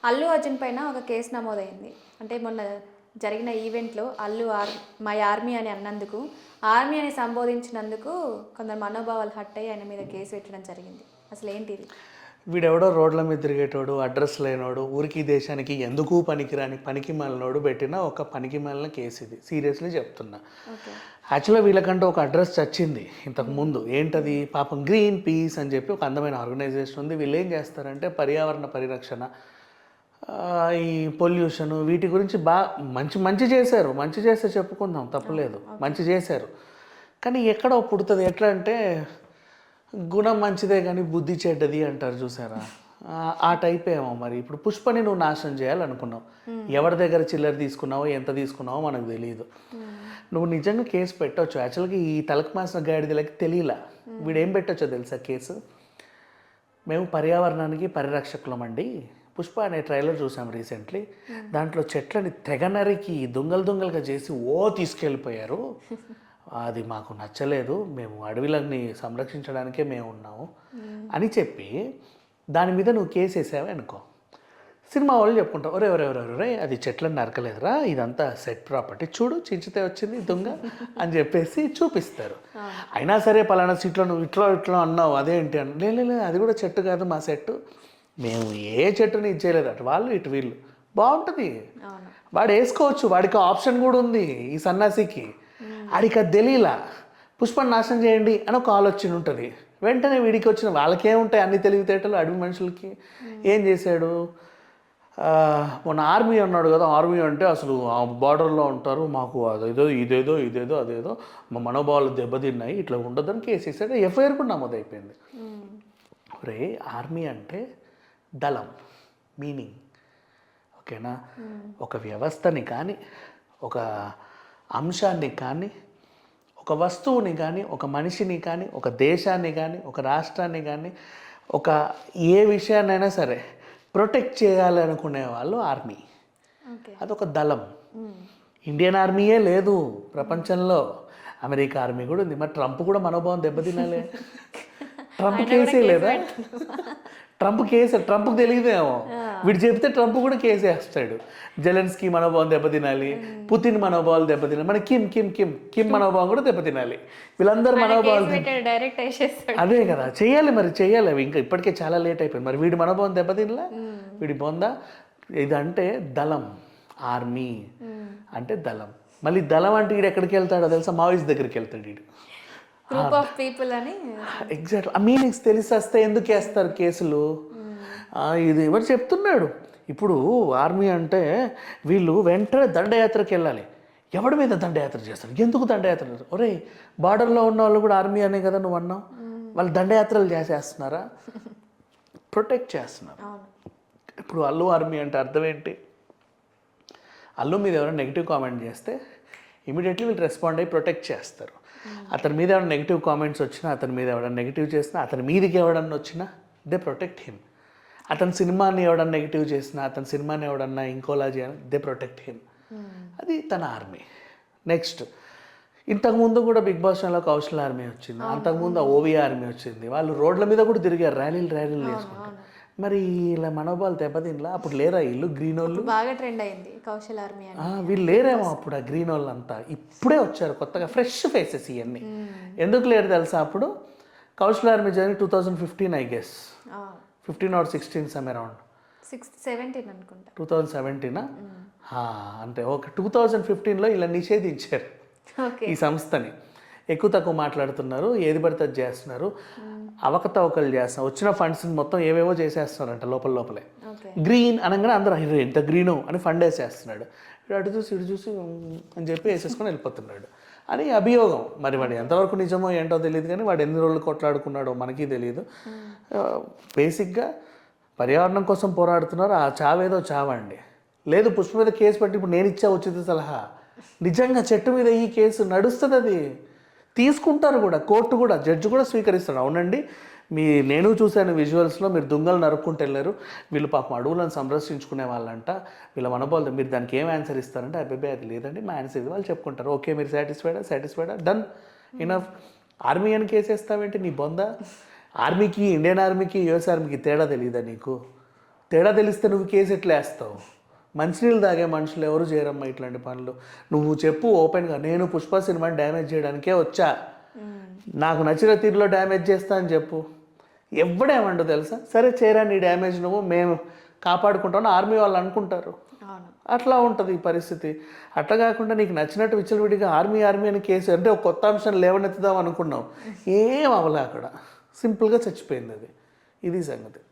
అల్లు అర్జున్ పైన ఒక కేసు నమోదైంది. అంటే మొన్న జరిగిన ఈవెంట్‌లో మై ఆర్మీ అని అన్నందుకు, ఆర్మీ అని సంబోధించినందుకు కొందరు మనోభావాలు హర్ట్ అయ్యి ఆయన మీద కేసు పెట్టడం జరిగింది. అసలేంటిది? వీడెవడో రోడ్ల మీద తిరిగేటోడు, అడ్రస్ లేనోడు, ఊరికి దేశానికి ఎందుకు పనికిరాని పనికి మాలినోడు పెట్టిన ఒక పనికి మాలిన కేసు ఇది. సీరియస్లీ చెప్తున్నా. ఓకే. యాక్చువల్గా వీళ్ళకంటే ఒక అడ్రస్ చచ్చింది ఇంతకుముందు. ఏంటది? పాపం గ్రీన్ పీస్ అని చెప్పి ఒక అందమైన ఆర్గనైజేషన్ ఉంది. వీళ్ళు ఏం చేస్తారంటే పర్యావరణ పరిరక్షణ, ఈ పొల్యూషను వీటి గురించి మంచి చేశారు. మంచి చేస్తే చెప్పుకుందాం, తప్పులేదు. మంచి చేశారు. కానీ ఎక్కడో పుడుతుంది. ఎట్లా అంటే గుణం మంచిదే కానీ బుద్ధి చెడ్డది అంటారు చూసారా, ఆ టైప్ ఏమో. మరి ఇప్పుడు పుష్పని నువ్వు నాశనం చేయాలనుకున్నావు. ఎవరి దగ్గర చిల్లర తీసుకున్నావో ఎంత తీసుకున్నావో మనకు తెలియదు. నువ్వు నిజంగా కేసు పెట్టవచ్చు. యాక్చువల్గా ఈ తలకు మాసిన గాడిదలకి తెలియలా. వీడేం పెట్టచ్చో తెలుసా కేసు? మేము పర్యావరణానికి పరిరక్షకులమండి. పుష్ప అనే ట్రైలర్ చూసాం రీసెంట్లీ. దాంట్లో చెట్లని తెగ నరికి దొంగలుగా చేసి తీసుకెళ్ళిపోయారు. అది మాకు నచ్చలేదు, మేము అడవిలని సంరక్షించడానికే మేము ఉన్నాము అని చెప్పి దాని మీద నువ్వు కేసు వేసావే అనుకో, సినిమా వాళ్ళు చెప్పుకుంటావు, ఒరే అది చెట్లను నరకలేదురా, ఇదంతా సెట్ ప్రాపర్టీ, చూడు చించితే వచ్చింది దొంగ అని చెప్పేసి చూపిస్తారు. అయినా సరే పలానా సీట్లో నువ్వు ఇట్లా అన్నావు అదేంటి అని, లేదు అది కూడా చెట్టు కాదు మా సెట్టు, మేము ఏ చెట్టుని ఇచ్చేయలేదు అటు వాళ్ళు ఇటు వీళ్ళు. బాగుంటుంది, వాడు వేసుకోవచ్చు, వాడికి ఆప్షన్ కూడా ఉంది. ఈ సన్నాసికి ఆడికి అది తెలియలా. పుష్పని నాశనం చేయండి అని ఒక ఆలోచన ఉంటుంది. వెంటనే వీడికి వచ్చిన వాళ్ళకేముంటాయి అన్ని తెలివితేటలు అడవి మనుషులకి. ఏం చేశాడు? మొన్న ఆర్మీ అన్నాడు కదా, ఆర్మీ అంటే అసలు ఆ బార్డర్లో ఉంటారు, మాకు అదేదో ఇదేదో అదేదో మా మనోభావాలు దెబ్బతిన్నాయి, ఇట్లా ఉండదని కేసు వేసాడు. ఎఫ్ఐఆర్ కూడా నమోదైపోయింది. ఒరే, ఆర్మీ అంటే దళం మీనింగ్, ఓకేనా? ఒక వ్యవస్థని కానీ, ఒక అంశాన్ని కానీ, ఒక వస్తువుని కానీ, ఒక మనిషిని కానీ, ఒక దేశాన్ని కానీ, ఒక రాష్ట్రాన్ని కానీ, ఒక ఏ విషయాన్నైనా సరే ప్రొటెక్ట్ చేయాలనుకునే వాళ్ళు ఆర్మీ. అదొక దళం. ఇండియన్ ఆర్మీయే లేదు ప్రపంచంలో, అమెరికా ఆర్మీ కూడా ఉంది. మరి ట్రంప్ కూడా మనోభావం దెబ్బతినాలే. ట్రంప్ కేసే లేదా? ట్రంప్కి తెలియదేమో, వీడు చెప్తే ట్రంప్ కూడా కేసు వేస్తాడు. జెలెన్స్కీ మనోభావం దెబ్బతినాలి, పుతిన్ మనోభావాలు దెబ్బతినాలి, మన కిమ్ మనోభావం కూడా దెబ్బతినాలి. వీళ్ళందరూ మనోభావాలు అదే కదా చెయ్యాలి. మరి చెయ్యాలి, అవి ఇంకా ఇప్పటికే చాలా లేట్ అయిపోయింది. మరి వీడి మనోభావం దెబ్బతినలా, వీడి బొందా. ఇదంటే దళం, ఆర్మీ అంటే దళం. మళ్ళీ దళం అంటే వీడు ఎక్కడికి వెళ్తాడో తెలుసా? మావోయిస్ట్ దగ్గరికి వెళ్తాడు వీడు. గ్రూప్ ఆఫ్ పీపుల్ అని ఎగ్జాక్ట్లీ ఆ మీనింగ్స్ తెలిసి వస్తే ఎందుకు వేస్తారు కేసులు? ఇది ఎవరు చెప్తున్నాడు? ఇప్పుడు ఆర్మీ అంటే వీళ్ళు వెంటనే దండయాత్రకి వెళ్ళాలి. ఎవడి మీద దండయాత్ర చేస్తారు? ఎందుకు దండయాత్ర? ఒరే, బార్డర్లో ఉన్న వాళ్ళు కూడా ఆర్మీ అనే కదా నువ్వు అన్నావు. వాళ్ళు దండయాత్రలు చేసేస్తున్నారా? ప్రొటెక్ట్ చేస్తున్నారు. ఇప్పుడు అల్లు ఆర్మీ అంటే అర్థం ఏంటి? అల్లు మీద ఎవరైనా నెగిటివ్ కామెంట్ చేస్తే ఇమీడియట్లీ వీళ్ళు రెస్పాండ్ అయ్యి ప్రొటెక్ట్ చేస్తారు. అతని మీద ఎవరైనా నెగిటివ్ కామెంట్స్ వచ్చినా, అతని మీద ఎవరైనా నెగిటివ్ చేసినా, అతని మీదకి ఎవడన్నా వచ్చినా దే ప్రొటెక్ట్ హిమ్. అతని సినిమాని ఎవడన్నా నెగిటివ్ చేసినా, అతని సినిమాని ఎవడన్నా ఇంకోలా చేయాలి, దే ప్రొటెక్ట్ హిమ్. అది తన ఆర్మీ. నెక్స్ట్, ఇంతకుముందు కూడా బిగ్ బాస్ షోలో కౌశల్ ఆర్మీ వచ్చింది, అంతకుముందు ఓవి ఆర్మీ వచ్చింది. వాళ్ళు రోడ్ల మీద కూడా తిరిగారు, ర్యాలీలు చేసుకుంటారు. మరి ఇలా మనోభావాలు దెబ్బతినలా? అప్పుడు లేరా వీళ్ళు గ్రీన్ వాళ్ళు? బాగా ట్రెండ్ అయింది కౌశల్ ఆర్మీ. వీళ్ళు లేరేమో అప్పుడు ఆ గ్రీన్ వాళ్ళు అంతా. ఇప్పుడే వచ్చారు కొత్తగా, ఫ్రెష్ ఫేసెస్ ఇవన్నీ. ఎందుకు లేరు తెలుసా? అప్పుడు కౌశల్ ఆర్మీ జరిగి 2015 I guess, 15 or 16 some around 17 అనుకుంటా. 2017 అంటే ఓకే. 2015లో ఇలా నిషేధించారు ఈ సంస్థని. ఎక్కువ తక్కువ మాట్లాడుతున్నారు, ఏది పడితే అది చేస్తున్నారు, అవకతవకలు చేస్తున్నారు, వచ్చిన ఫండ్స్ని మొత్తం ఏవేవో చేసేస్తున్నారంట లోపలే. గ్రీన్ అనగానే అందరూ ఎంత గ్రీను అని ఫండ్ వేసేస్తున్నాడు. అటు చూసి ఇటు చూసి అని చెప్పి వేసేసుకొని వెళ్ళిపోతున్నాడు అని అభియోగం. మరి వాడు ఎంతవరకు నిజమో ఏంటో తెలియదు, కానీ వాడు ఎన్ని రోజులు కొట్లాడుకున్నాడో మనకి తెలియదు. బేసిక్గా పర్యావరణం కోసం పోరాడుతున్నారు. ఆ చావేదో చావండి. లేదు పుష్ప మీద కేసు పెట్టి ఇప్పుడు నేను ఇచ్చా ఉచిత సలహా, నిజంగా చెట్టు మీద ఈ కేసు నడుస్తుంది, అది తీసుకుంటారు కూడా, కోర్టు కూడా, జడ్జి కూడా స్వీకరిస్తాడు. అవునండి, నేను చూశాను విజువల్స్లో, మీరు దొంగలు నరుక్కుంటూ వెళ్ళారు, వీళ్ళు పాపం అడవులను సంరక్షించుకునే వాళ్ళంట, వీళ్ళ మనోభావాలు, మీరు దానికి ఏం ఆన్సర్ ఇస్తారంటే అబ్బాయి అది లేదండి మా ఆన్సర్ ఇది, వాళ్ళు చెప్పుకుంటారు. ఓకే, మీరు సాటిస్ఫైడా డన్ ఇనఫ్. ఆర్మీ అని కేసేస్తావేంటి నీ బొంద? ఆర్మీకి, ఇండియన్ ఆర్మీకి, యుఎస్ ఆర్మీకి తేడా తెలియదా నీకు? తేడా తెలిస్తే నువ్వు కేసు ఎట్లా వేస్తావు? మంచినీళ్ళు తాగే మనుషులు ఎవరు చేయరమ్మా ఇట్లాంటి పనులు. నువ్వు చెప్పు ఓపెన్గా, నేను పుష్ప సినిమాని డ్యామేజ్ చేయడానికే వచ్చా, నాకు నచ్చిన తీరులో డ్యామేజ్ చేస్తా అని చెప్పు. ఎవడేమండో తెలుసా, సరే చేయరా నీ డ్యామేజ్, నువ్వు మేము కాపాడుకుంటామని ఆర్మీ వాళ్ళు అనుకుంటారు. అవును. అట్లా ఉంటుంది ఈ పరిస్థితి. అట్లా కాకుండా నీకు నచ్చినట్టు విచ్చలవిడిగా ఆర్మీ అని కేసు అంటే ఒక కొత్త అంశం లేవనెత్తుదాం అనుకున్నావు, ఏం అవ్వలే అక్కడ, సింపుల్గా చచ్చిపోయింది అది. ఇది సంగతి.